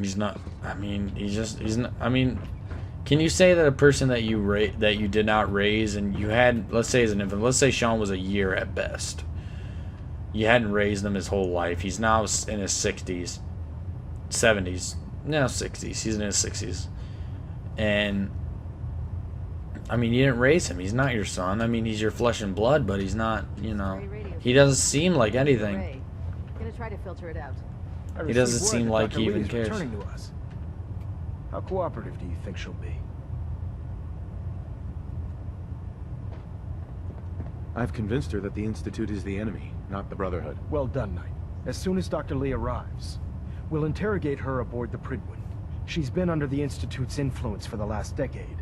He's not. I mean, he's not. I mean, can you say that a person that you did not raise and you had, let's say as an infant, let's say Sean was a year at best. You hadn't raised him his whole life. He's now in his 60s, 70s, no 60s. He's in his 60s, and I mean, you didn't raise him. He's not your son. I mean, he's your flesh and blood, but he's not. You know, he doesn't seem like anything. Gonna try to filter it out. He doesn't seem like he even cares. To us. How cooperative do you think she'll be? I've convinced her that the Institute is the enemy, not the Brotherhood. Well done, Knight. As soon as Dr. Lee arrives, we'll interrogate her aboard the Prydwen. She's been under the Institute's influence for the last decade,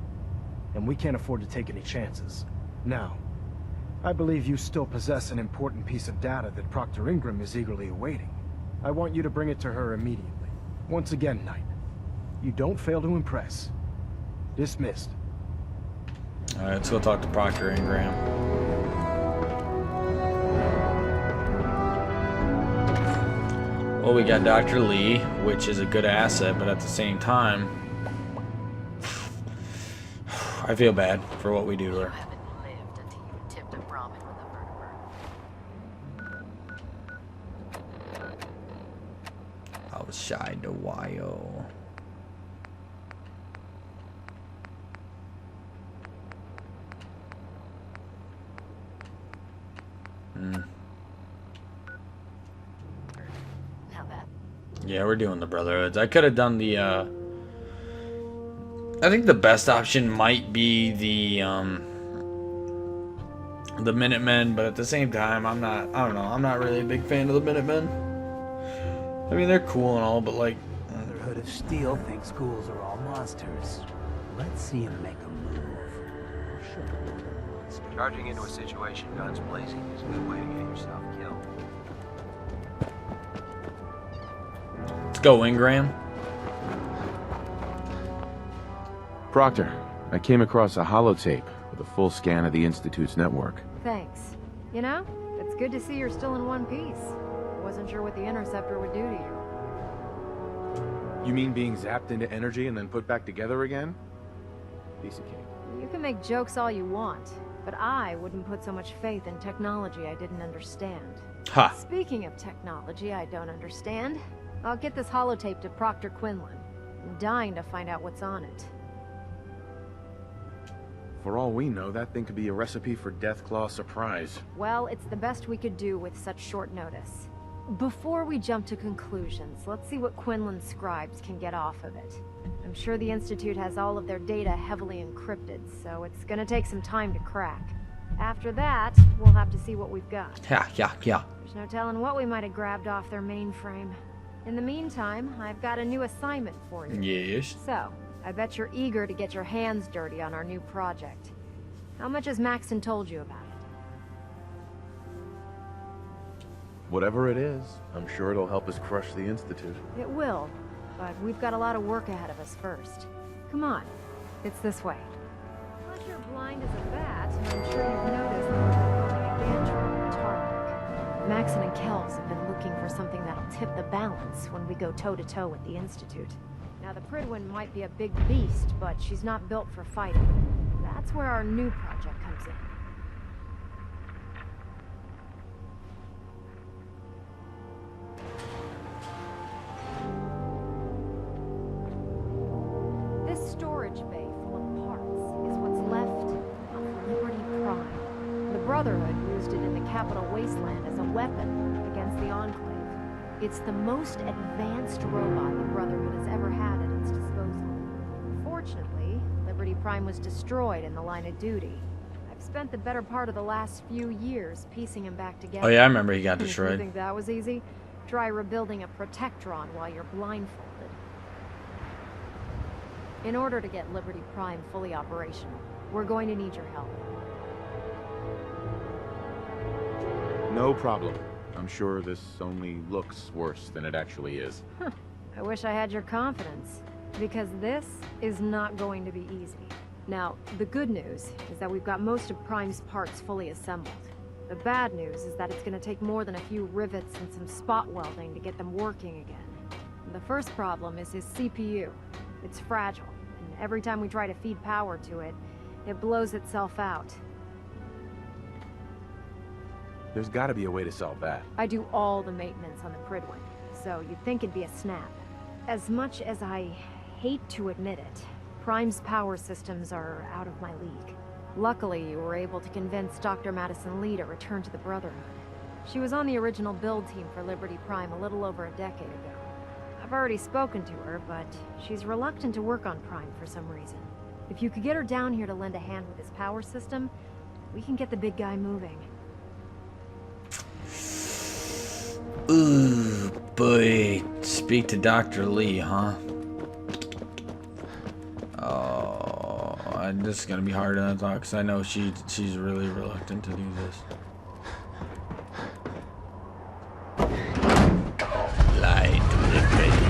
and we can't afford to take any chances. Now, I believe you still possess an important piece of data that Proctor Ingram is eagerly awaiting. I want you to bring it to her immediately. Once again, Knight, you don't fail to impress. Dismissed. Alright, let's go talk to Proctor Ingram. Well, we got Dr. Lee, which is a good asset, but at the same time, I feel bad for what we do to her. I was shy to while. Yeah, we're doing the Brotherhoods. I could have done the, I think the best option might be the Minutemen, but at the same time, I don't know, I'm not really a big fan of the Minutemen. I mean, they're cool and all, but like... Brotherhood of Steel thinks ghouls are all monsters. Let's see him make a move. Charging into a situation guns blazing is a good way to get yourself killed. Let's go, Ingram. Proctor, I came across a holotape with a full scan of the Institute's network. Thanks. You know, it's good to see you're still in one piece. Wasn't sure what the interceptor would do to you. You mean being zapped into energy and then put back together again? Piece of cake. You can make jokes all you want, but I wouldn't put so much faith in technology I didn't understand. Ha! Speaking of technology I don't understand, I'll get this holotape to Proctor Quinlan. I'm dying to find out what's on it. For all we know, that thing could be a recipe for Deathclaw surprise. Well, it's the best we could do with such short notice. Before we jump to conclusions, let's see what Quinlan's scribes can get off of it. I'm sure the Institute has all of their data heavily encrypted, so it's gonna take some time to crack. After that, we'll have to see what we've got. Yeah. There's no telling what we might have grabbed off their mainframe. In the meantime, I've got a new assignment for you. Yes. So, I bet you're eager to get your hands dirty on our new project. How much has Maxon told you about it? Whatever it is, I'm sure it'll help us crush the Institute. It will, but we've got a lot of work ahead of us first. Come on, it's this way. Unless you're blind as a bat, I'm sure you've noticed that we're building a gantry in Tartic. Maxon and Kells have been looking for something that'll tip the balance when we go toe-to-toe with the Institute. Now, the Prydwen might be a big beast, but she's not built for fighting. That's where our new project comes in. This storage bay full of parts is what's left of Liberty Prime. The Brotherhood used it in the Capital Wasteland as a weapon against the Enclave. It's the most advanced robot the Brotherhood has ever had at its disposal. Fortunately, Liberty Prime was destroyed in the line of duty. I've spent the better part of the last few years piecing him back together. Oh yeah, I remember he got You destroyed. think that was easy? Try rebuilding a Protectron while you're blindfolded. In order to get Liberty Prime fully operational, we're going to need your help. No problem. I'm sure this only looks worse than it actually is. I wish I had your confidence, because this is not going to be easy. Now, the good news is that we've got most of Prime's parts fully assembled. The bad news is that it's going to take more than a few rivets and some spot welding to get them working again. The first problem is his CPU. It's fragile, and every time we try to feed power to it, it blows itself out. There's got to be a way to solve that. I do all the maintenance on the Pridwin, so you'd think it'd be a snap. As much as I hate to admit it, Prime's power systems are out of my league. Luckily, you were able to convince Dr. Madison Lee to return to the Brotherhood. She was on the original build team for Liberty Prime a little over a decade ago. I've already spoken to her, but she's reluctant to work on Prime for some reason. If you could get her down here to lend a hand with his power system, we can get the big guy moving. Ooh, boy. Speak to Dr. Lee, huh? Oh, this is gonna be harder than I thought, because I know she's really reluctant to do this. Lie to the face.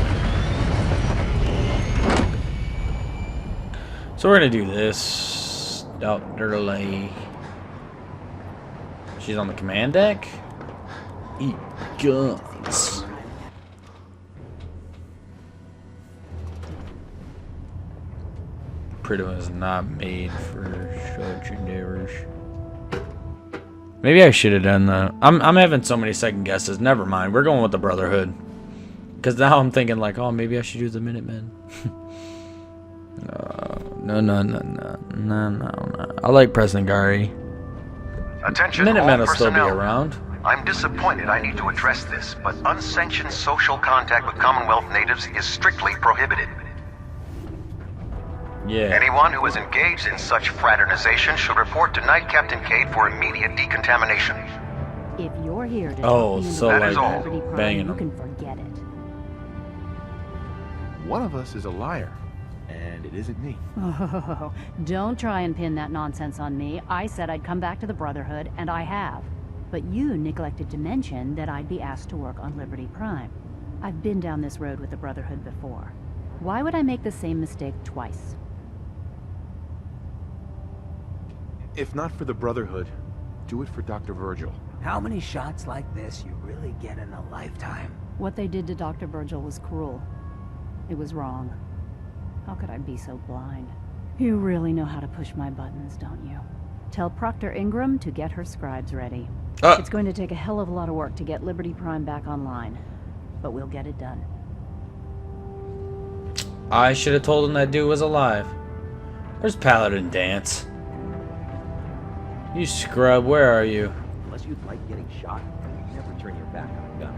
So we're gonna do this. Dr. Lee. She's on the command deck? Eat guns. Pridwin is not made for such endeavors. Maybe I should have done that. I'm having so many second guesses. Never mind. We're going with the Brotherhood. Because now I'm thinking like, oh, maybe I should do the Minutemen. No. I like President Gary. Attention, Minutemen all will still be personnel. around. I'm disappointed I need to address this, but unsanctioned social contact with Commonwealth natives is strictly prohibited. Yeah. Anyone who is engaged in such fraternization should report to Night Captain Cade for immediate decontamination. If you're here to Oh, talk me into so That working is for all. Liberty Prime, Banging you them. can forget it. One of us is a liar, and it isn't me. Oh, don't try and pin that nonsense on me. I said I'd come back to the Brotherhood, and I have. But you neglected to mention that I'd be asked to work on Liberty Prime. I've been down this road with the Brotherhood before. Why would I make the same mistake twice? If not for the Brotherhood, do it for Dr. Virgil. How many shots like this you really get in a lifetime? What they did to Dr. Virgil was cruel. It was wrong. How could I be so blind? You really know how to push my buttons, don't you? Tell Proctor Ingram to get her scribes ready. It's going to take a hell of a lot of work to get Liberty Prime back online, but we'll get it done. I should have told him that dude was alive. Where's Paladin Dance? You scrub, where are you? Unless you'd like getting shot, you never turn your back on a gun.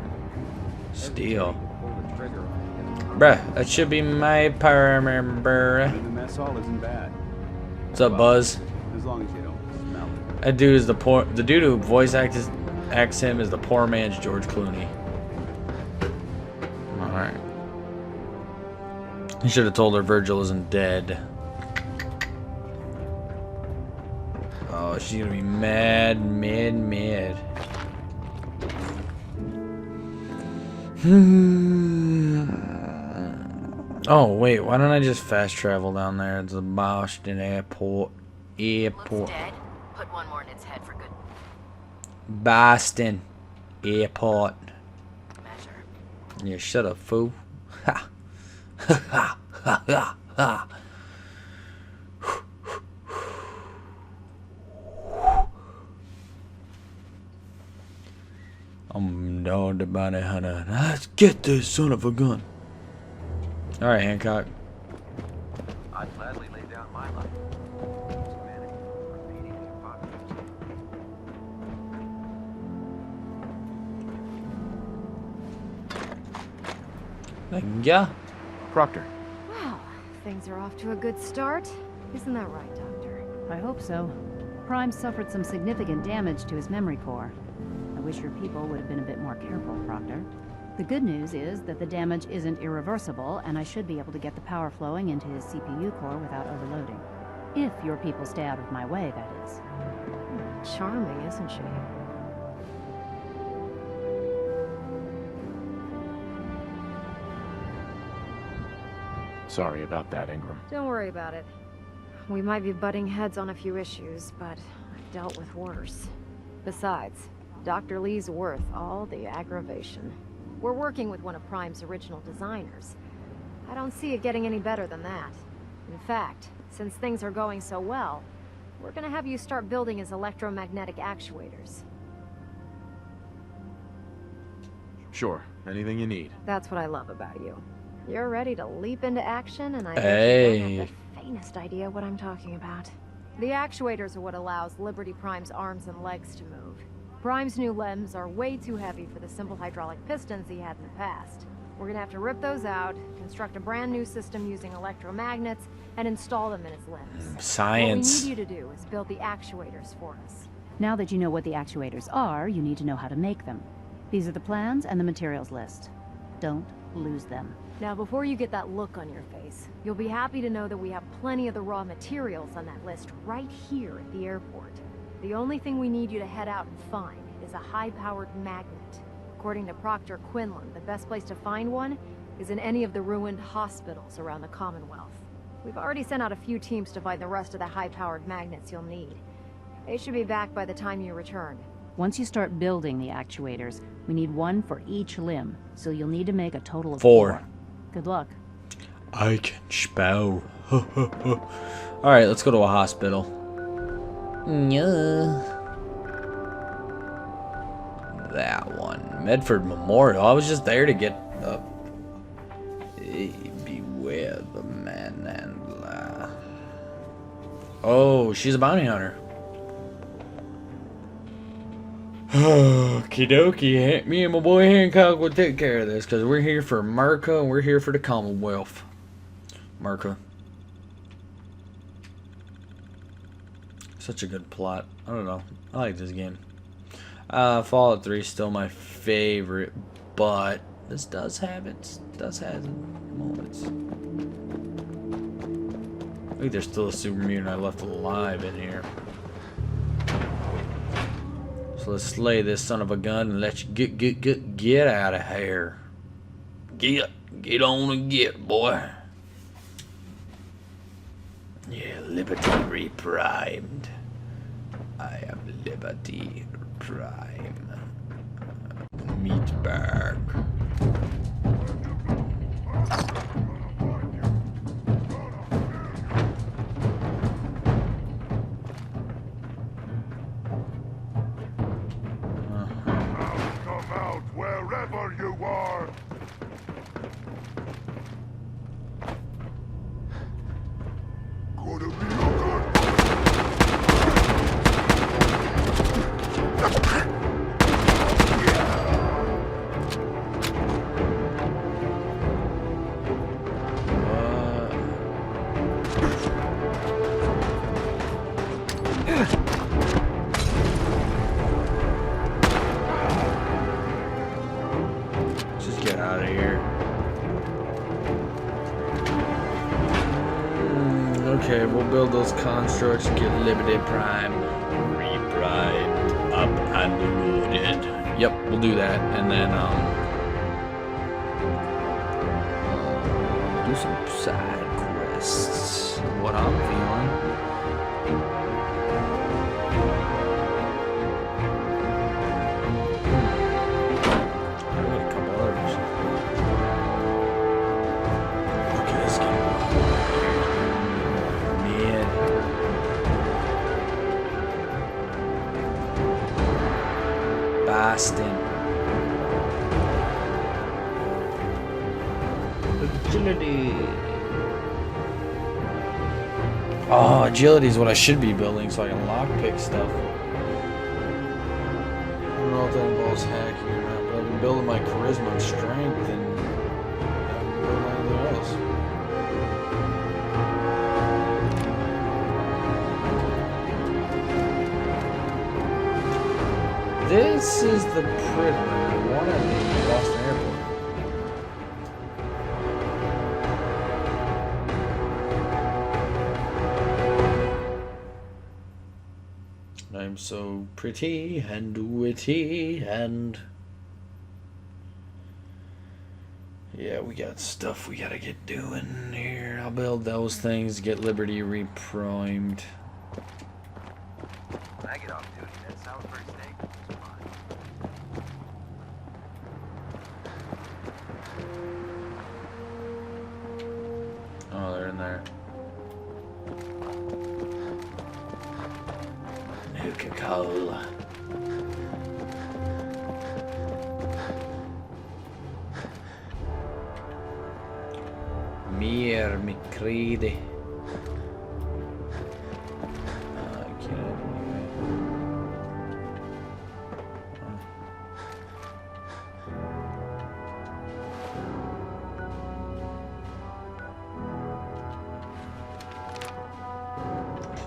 Steal. Pull the trigger on it. Bruh, that should be my permber. The mess hall isn't bad, What's up, Buzz? as long as you don't smell it. That dude is the dude who voice acts him is the poor man's George Clooney. Alright. He should have told her Virgil isn't dead. Oh, she's gonna be mad. Oh, wait, why don't I just fast travel down there? It's the Boston Airport. Looks dead. Put one more in its head for good Boston Airport. measure. Yeah, shut up, fool. Ha. Ha ha ha ha. I'm dog the bounty hunter. Let's get this son of a gun. Alright, Hancock. I'd gladly lay down my life. Humanity, repeating the apocalypse. Thank ya. Proctor, Wow, things are off to a good start. Isn't that right, Doctor? I hope so. Prime suffered some significant damage to his memory core. I wish your people would have been a bit more careful, Proctor. The good news is that the damage isn't irreversible, and I should be able to get the power flowing into his CPU core without overloading. If your people stay out of my way, that is. Charming, isn't she? sorry about that, Ingram. Don't worry about it. We might be butting heads on a few issues, but I've dealt with worse. Besides, Dr. Lee's worth all the aggravation. We're working with one of Prime's original designers. I don't see it getting any better than that. In fact, since things are going so well, we're gonna have you start building his electromagnetic actuators. Sure, anything you need. That's what I love about you. You're ready to leap into action, and I bet you don't have the faintest idea what I'm talking about. The actuators are what allows Liberty Prime's arms and legs to move. Prime's new limbs are way too heavy for the simple hydraulic pistons he had in the past. We're gonna have to rip those out, construct a brand new system using electromagnets, and install them in his limbs. Science. What we need you to do is build the actuators for us. Now that you know what the actuators are, you need to know how to make them. These are the plans and the materials list. Don't lose them. Now, before you get that look on your face, you'll be happy to know that we have plenty of the raw materials on that list right here at the airport. The only thing we need you to head out and find is a high-powered magnet. According to Proctor Quinlan, the best place to find one is in any of the ruined hospitals around the Commonwealth. We've already sent out a few teams to find the rest of the high-powered magnets you'll need. They should be back by the time you return. Once you start building the actuators, we need one for each limb, so you'll need to make a total of 4. Good luck. I can spell. Alright, let's go to a hospital. Yeah. That one. Medford Memorial. I was just there to get up. Hey, beware the manhandler. Oh, she's a bounty hunter. Okie dokie. Me and my boy Hancock will take care of this because we're here for America and we're here for the Commonwealth. America. Such a good plot. I don't know. I like this game. Fallout 3 is still my favorite, but this does have its moments. I think there's still a super mutant I left alive in here. So let's slay this son of a gun and let you get out of here. Get on and get, boy. Yeah, Liberty reprimed. I am Liberty Prime. Meatbag. Come out wherever you are. Gonna be a good. Just get out of here. Okay, we'll build those constructs, get Liberty Prime reprimed up and loaded. Yep, we'll do that, and then do some side quests. What I'm feeling. I got a couple others. Okay, let's get mid. Boston. Agility. Oh, agility is what I should be building so I can lockpick stuff. I don't know if that involves hacking or not, but I've been building my charisma and strength and I haven't built anything else. This is the Pridman, one at the Boston Airport. I'm so pretty and witty and yeah, we got stuff we gotta get doing here. I'll build those things, get Liberty reprimed. When I get off duty, that Salisbury steak is mine. Oh, they're in there. Coca-Cola. Mer mikridi. I can't anyway.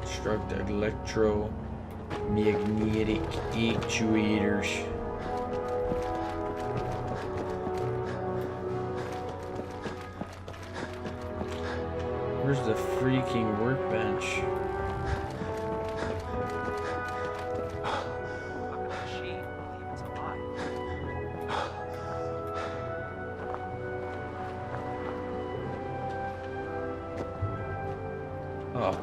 Construct electromagnetic actuators. Where's the freaking workbench? Look at the machine. Believe it's alive. Oh.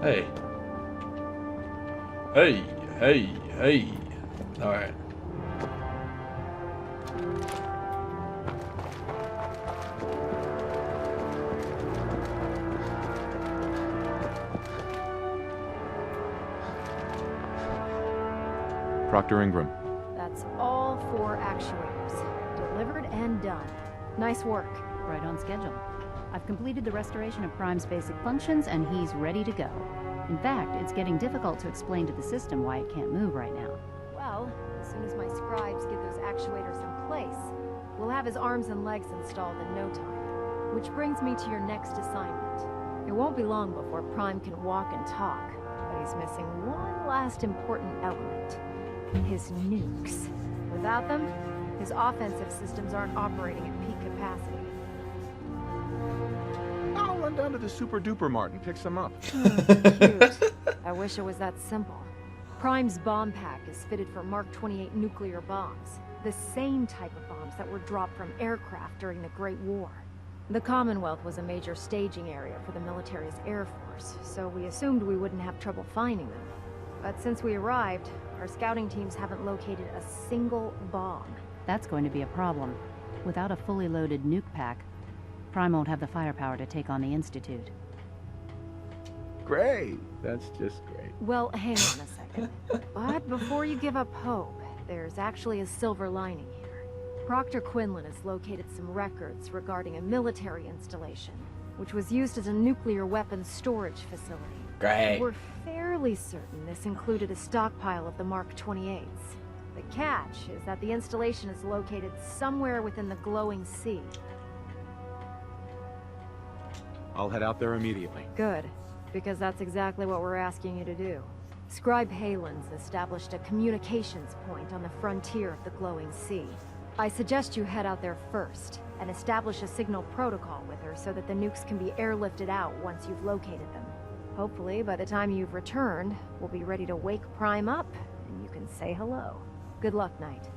Hey. Hey, hey, hey. Alright. Proctor Ingram. That's all 4 actuators. Delivered and done. Nice work. Right on schedule. I've completed the restoration of Prime's basic functions, and he's ready to go. In fact, it's getting difficult to explain to the system why it can't move right now. Well, as soon as my scribes get those actuators in place, we'll have his arms and legs installed in no time. Which brings me to your next assignment. It won't be long before Prime can walk and talk, but he's missing one last important element. His nukes. Without them, his offensive systems aren't operating at peak capacity. I'll run down to the Super Duper Mart and pick some up. Cute. I wish it was that simple. Prime's bomb pack is fitted for Mark 28 nuclear bombs, the same type of bombs that were dropped from aircraft during the Great War. The Commonwealth was a major staging area for the military's Air Force, so we assumed we wouldn't have trouble finding them. But since we arrived, our scouting teams haven't located a single bomb. That's going to be a problem. Without a fully loaded nuke pack, Prime won't have the firepower to take on the Institute. Great. That's just great. Well, hang on a second. But before you give up hope, there's actually a silver lining here. Proctor Quinlan has located some records regarding a military installation, which was used as a nuclear weapons storage facility. Great. We're fairly certain this included a stockpile of the Mark 28s. The catch is that the installation is located somewhere within the glowing sea. I'll head out there immediately. Good, because that's exactly what we're asking you to do. Scribe Hanlon's established a communications point on the frontier of the glowing sea. I suggest you head out there first, and establish a signal protocol with her so that the nukes can be airlifted out once you've located them. Hopefully, by the time you've returned, we'll be ready to wake Prime up, and you can say hello. Good luck, Knight.